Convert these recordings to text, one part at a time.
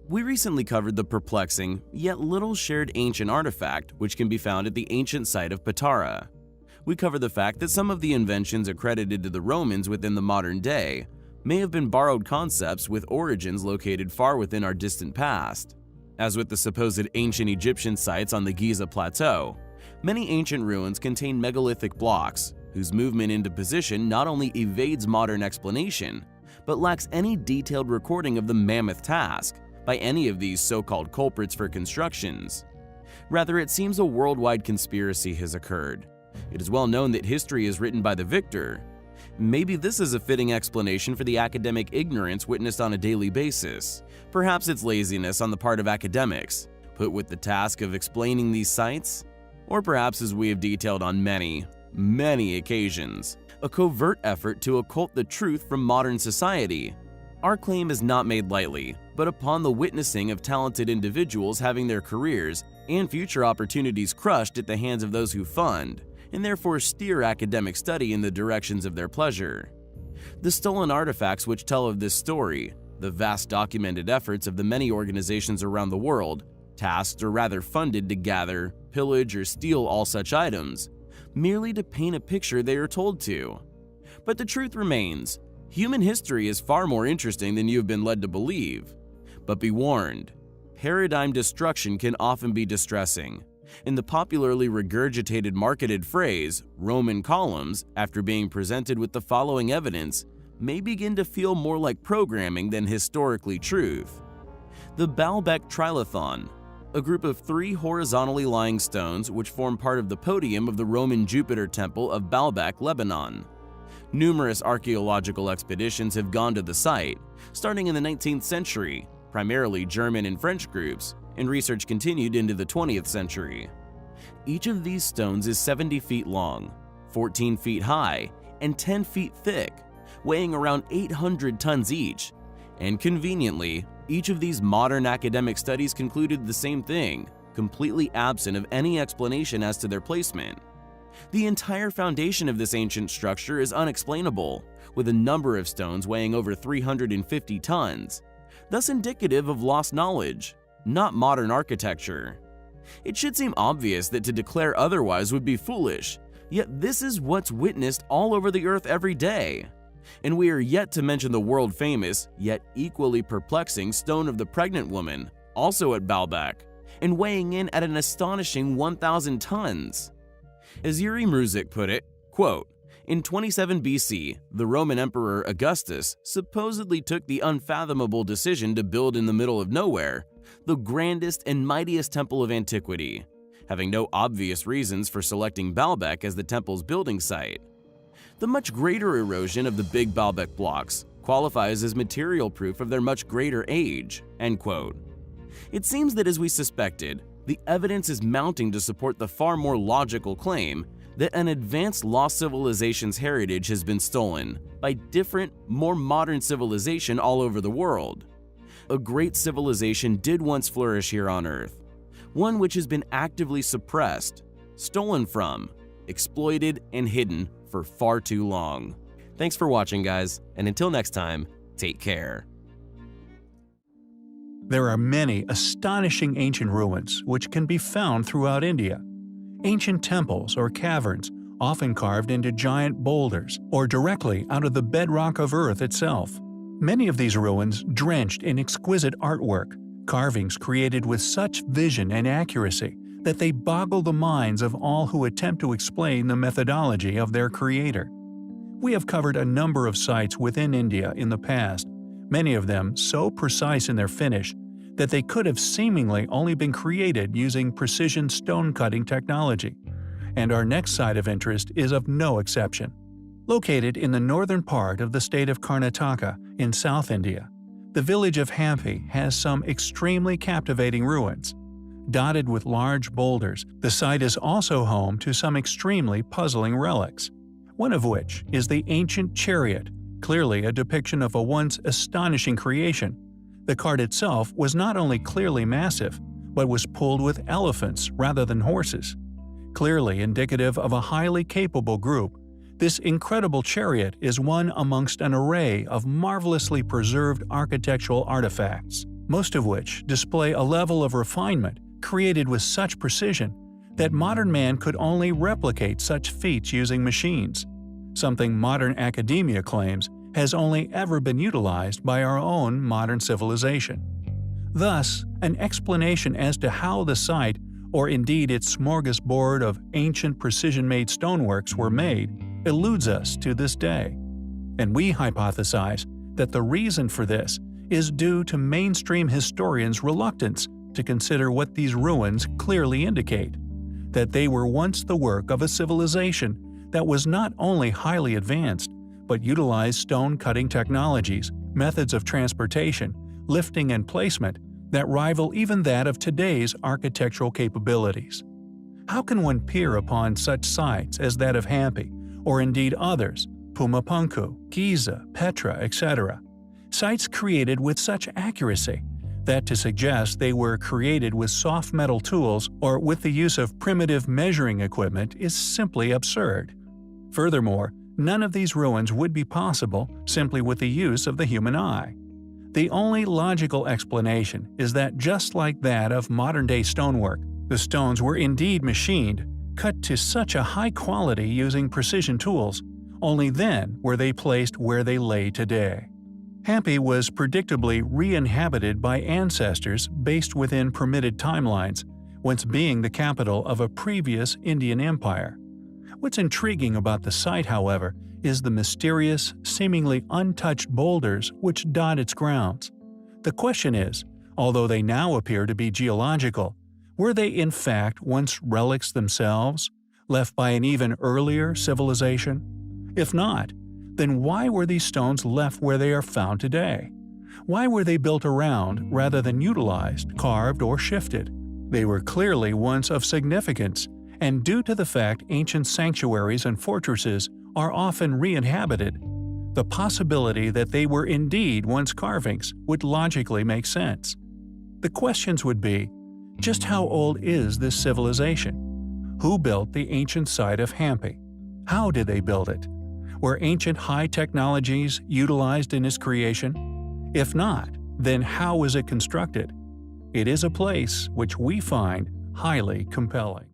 We recently covered the perplexing, yet little shared ancient artifact which can be found at the ancient site of Patara. We covered the fact that some of the inventions accredited to the Romans within the modern day may have been borrowed concepts with origins located far within our distant past. As with the supposed ancient Egyptian sites on the Giza Plateau, many ancient ruins contain megalithic blocks whose movement into position not only evades modern explanation, but lacks any detailed recording of the mammoth task by any of these so-called culprits for constructions. Rather, it seems a worldwide conspiracy has occurred. It is well known that history is written by the victor. Maybe this is a fitting explanation for the academic ignorance witnessed on a daily basis. Perhaps it's laziness on the part of academics, put with the task of explaining these sites? Or perhaps, as we have detailed on many occasions, a covert effort to occult the truth from modern society. Our claim is not made lightly, but upon the witnessing of talented individuals having their careers and future opportunities crushed at the hands of those who fund, and therefore steer academic study in the directions of their pleasure. The stolen artifacts which tell of this story, the vast documented efforts of the many organizations around the world, tasked or rather funded to gather, pillage, or steal all such items, merely to paint a picture they are told to. But the truth remains, human history is far more interesting than you have been led to believe. But be warned, paradigm destruction can often be distressing. In the popularly regurgitated marketed phrase, Roman columns, after being presented with the following evidence, may begin to feel more like programming than historically truth. The Baalbek Trilithon, a group of 3 horizontally lying stones which form part of the podium of the Roman Jupiter temple of Baalbek, Lebanon. Numerous archaeological expeditions have gone to the site, starting in the 19th century, primarily German and French groups, and research continued into the 20th century. Each of these stones is 70 feet long, 14 feet high, and 10 feet thick, weighing around 800 tons each. And conveniently, each of these modern academic studies concluded the same thing, completely absent of any explanation as to their placement. The entire foundation of this ancient structure is unexplainable, with a number of stones weighing over 350 tons, thus indicative of lost knowledge, not modern architecture. It should seem obvious that to declare otherwise would be foolish, yet this is what's witnessed all over the earth every day. And we are yet to mention the world-famous, yet equally perplexing Stone of the Pregnant Woman, also at Baalbek, and weighing in at an astonishing 1,000 tons. As Yuri Mruzek put it, quote, "In 27 BC, the Roman Emperor Augustus supposedly took the unfathomable decision to build in the middle of nowhere the grandest and mightiest temple of antiquity, having no obvious reasons for selecting Baalbek as the temple's building site. The much greater erosion of the big Baalbek blocks qualifies as material proof of their much greater age." End quote. It seems that, as we suspected, the evidence is mounting to support the far more logical claim that an advanced lost civilization's heritage has been stolen by different, more modern civilization all over the world. A great civilization did once flourish here on Earth, one which has been actively suppressed, stolen from, exploited, and hidden for far too long. Thanks for watching, guys, and until next time, take care. There are many astonishing ancient ruins which can be found throughout India. Ancient temples or caverns, often carved into giant boulders or directly out of the bedrock of Earth itself. Many of these ruins drenched in exquisite artwork, carvings created with such vision and accuracy that they boggle the minds of all who attempt to explain the methodology of their creator. We have covered a number of sites within India in the past, many of them so precise in their finish that they could have seemingly only been created using precision stone-cutting technology. And our next site of interest is of no exception. Located in the northern part of the state of Karnataka in South India, the village of Hampi has some extremely captivating ruins. Dotted with large boulders, the site is also home to some extremely puzzling relics, one of which is the ancient chariot, clearly a depiction of a once astonishing creation. The cart itself was not only clearly massive, but was pulled with elephants rather than horses. Clearly indicative of a highly capable group, this incredible chariot is one amongst an array of marvelously preserved architectural artifacts. most of which display a level of refinement created with such precision that modern man could only replicate such feats using machines, something modern academia claims has only ever been utilized by our own modern civilization. Thus, an explanation as to how the site, or indeed its smorgasbord of ancient precision-made stoneworks were made, eludes us to this day. And we hypothesize that the reason for this is due to mainstream historians' reluctance to consider what these ruins clearly indicate: that they were once the work of a civilization that was not only highly advanced, but utilized stone-cutting technologies, methods of transportation, lifting and placement that rival even that of today's architectural capabilities. How can one peer upon such sites as that of Hampi, or indeed others, Pumapunku, Giza, Petra, etc., sites created with such accuracy that to suggest they were created with soft metal tools or with the use of primitive measuring equipment is simply absurd. Furthermore, none of these ruins would be possible simply with the use of the human eye. The only logical explanation is that just like that of modern-day stonework, the stones were indeed machined, cut to such a high quality using precision tools, only then were they placed where they lay today. Hampi was predictably re-inhabited by ancestors based within permitted timelines, once being the capital of a previous Indian empire. What's intriguing about the site, however, is the mysterious, seemingly untouched boulders which dot its grounds. The question is, although they now appear to be geological, were they in fact once relics themselves, left by an even earlier civilization? If not, then why were these stones left where they are found today? Why were they built around rather than utilized, carved, or shifted? They were clearly once of significance, and due to the fact ancient sanctuaries and fortresses are often re-inhabited, the possibility that they were indeed once carvings would logically make sense. The questions would be, just how old is this civilization? Who built the ancient site of Hampi? How did they build it? Were ancient high technologies utilized in its creation? If not, then how was it constructed? It is a place which we find highly compelling.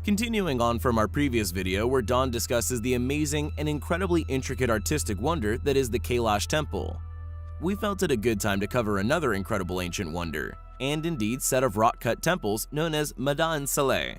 Continuing on from our previous video where Don discusses the amazing and incredibly intricate artistic wonder that is the Kailash Temple, we felt it a good time to cover another incredible ancient wonder, and indeed set of rock-cut temples known as Madain Saleh.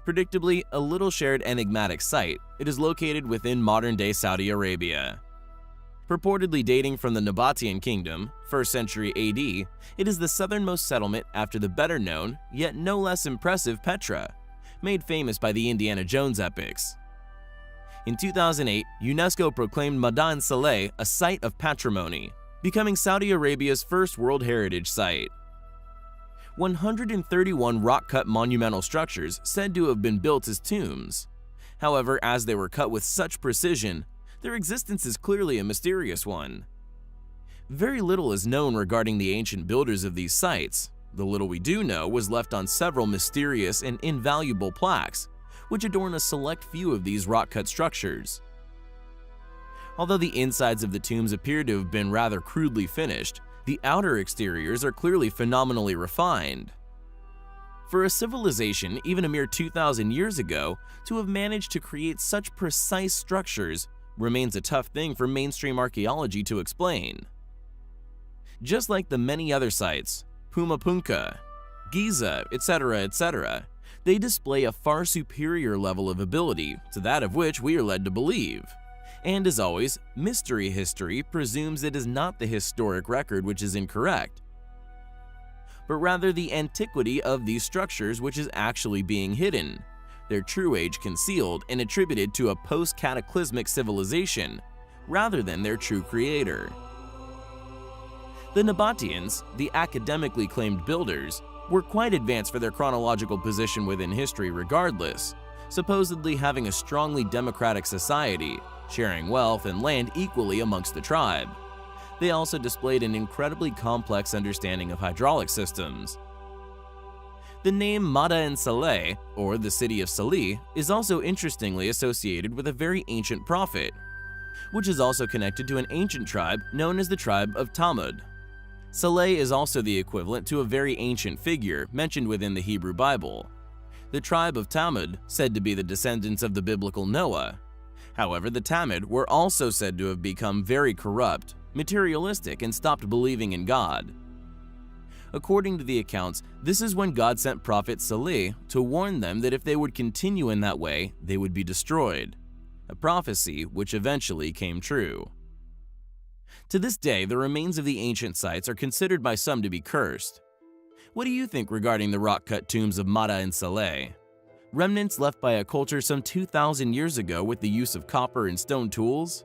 Predictably a little shared enigmatic site, it is located within modern-day Saudi Arabia. Purportedly dating from the Nabatean Kingdom, 1st century AD, it is the southernmost settlement after the better-known, yet no less impressive Petra, made famous by the Indiana Jones epics. In 2008, UNESCO proclaimed Madain Saleh a Site of Patrimony, becoming Saudi Arabia's first World Heritage Site. 131 rock-cut monumental structures said to have been built as tombs. However, as they were cut with such precision, their existence is clearly a mysterious one. Very little is known regarding the ancient builders of these sites. The little we do know was left on several mysterious and invaluable plaques, which adorn a select few of these rock-cut structures. Although the insides of the tombs appear to have been rather crudely finished, the outer exteriors are clearly phenomenally refined. For a civilization even a mere 2,000 years ago to have managed to create such precise structures remains a tough thing for mainstream archaeology to explain. Just like the many other sites, Pumapunku, Giza, etc., they display a far superior level of ability to that of which we are led to believe. And as always, mystery history presumes it is not the historic record which is incorrect, but rather the antiquity of these structures which is actually being hidden, their true age concealed and attributed to a post-cataclysmic civilization rather than their true creator. The Nabateans, the academically claimed builders, were quite advanced for their chronological position within history regardless, supposedly having a strongly democratic society, sharing wealth and land equally amongst the tribe. They also displayed an incredibly complex understanding of hydraulic systems. The name Madain Saleh, or the city of Salih, is also interestingly associated with a very ancient prophet, which is also connected to an ancient tribe known as the tribe of Tamud. Saleh is also the equivalent to a very ancient figure mentioned within the Hebrew Bible, the tribe of Tamud, said to be the descendants of the biblical Noah. However, the Tamud were also said to have become very corrupt, materialistic, and stopped believing in God. According to the accounts, this is when God sent Prophet Saleh to warn them that if they would continue in that way, they would be destroyed, a prophecy which eventually came true. To this day, the remains of the ancient sites are considered by some to be cursed. What do you think regarding the rock-cut tombs of Mada and Saleh? Remnants left by a culture some 2,000 years ago with the use of copper and stone tools?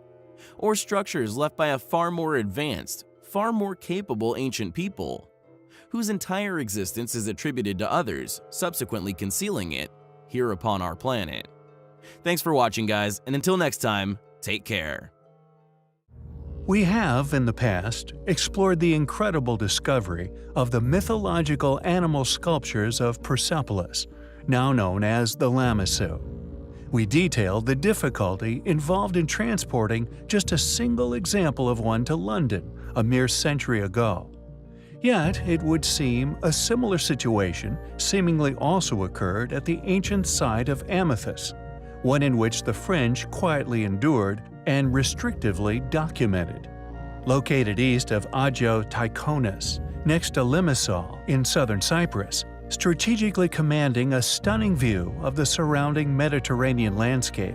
Or structures left by a far more advanced, far more capable ancient people, whose entire existence is attributed to others, subsequently concealing it here upon our planet? Thanks for watching, guys, and until next time, take care. We have, in the past, explored the incredible discovery of the mythological animal sculptures of Persepolis, now known as the Lamassu. We detailed the difficulty involved in transporting just a single example of one to London a mere century ago. Yet, it would seem a similar situation seemingly also occurred at the ancient site of Amathus, one in which the French quietly endured and restrictively documented. Located east of Agios Tychonis, next to Limassol in southern Cyprus, strategically commanding a stunning view of the surrounding Mediterranean landscape.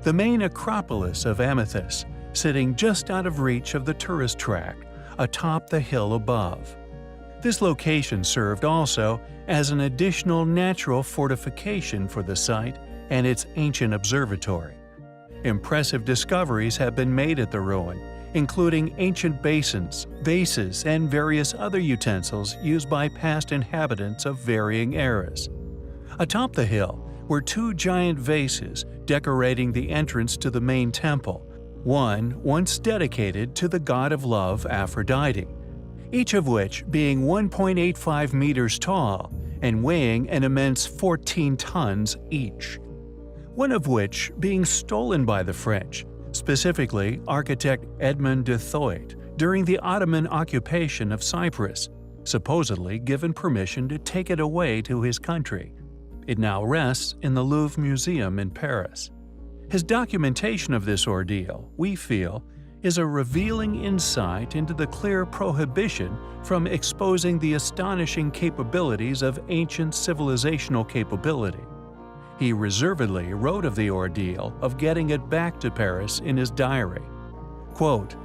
The main acropolis of Amathus, sitting just out of reach of the tourist track, atop the hill above. This location served also as an additional natural fortification for the site and its ancient observatory. Impressive discoveries have been made at the ruin, including ancient basins, vases, and various other utensils used by past inhabitants of varying eras. Atop the hill were two giant vases decorating the entrance to the main temple, one once dedicated to the god of love Aphrodite, each of which being 1.85 meters tall and weighing an immense 14 tons each. One of which being stolen by the French, specifically architect Edmond de Thouet, during the Ottoman occupation of Cyprus, supposedly given permission to take it away to his country. It now rests in the Louvre Museum in Paris. His documentation of this ordeal, we feel, is a revealing insight into the clear prohibition from exposing the astonishing capabilities of ancient civilizational capability. He reservedly wrote of the ordeal of getting it back to Paris in his diary. Quote,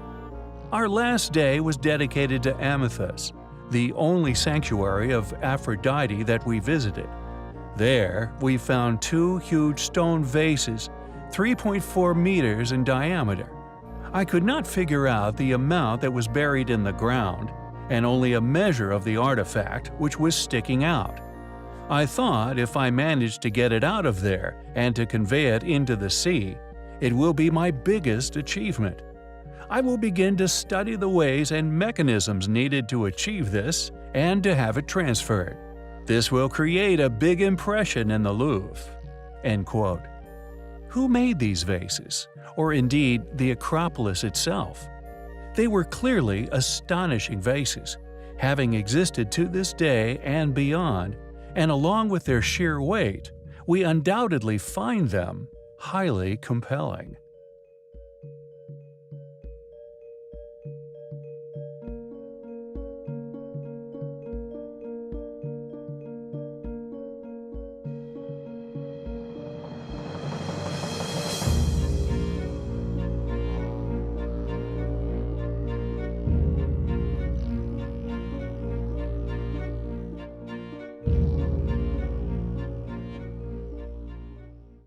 "Our last day was dedicated to Amathus, the only sanctuary of Aphrodite that we visited. There, we found two huge stone vases, 3.4 meters in diameter. I could not figure out the amount that was buried in the ground, and only a measure of the artifact which was sticking out. I thought if I managed to get it out of there and to convey it into the sea, it will be my biggest achievement. I will begin to study the ways and mechanisms needed to achieve this and to have it transferred. This will create a big impression in the Louvre." End quote. Who made these vases, or indeed the Acropolis itself? They were clearly astonishing vases, having existed to this day and beyond, and along with their sheer weight, we undoubtedly find them highly compelling.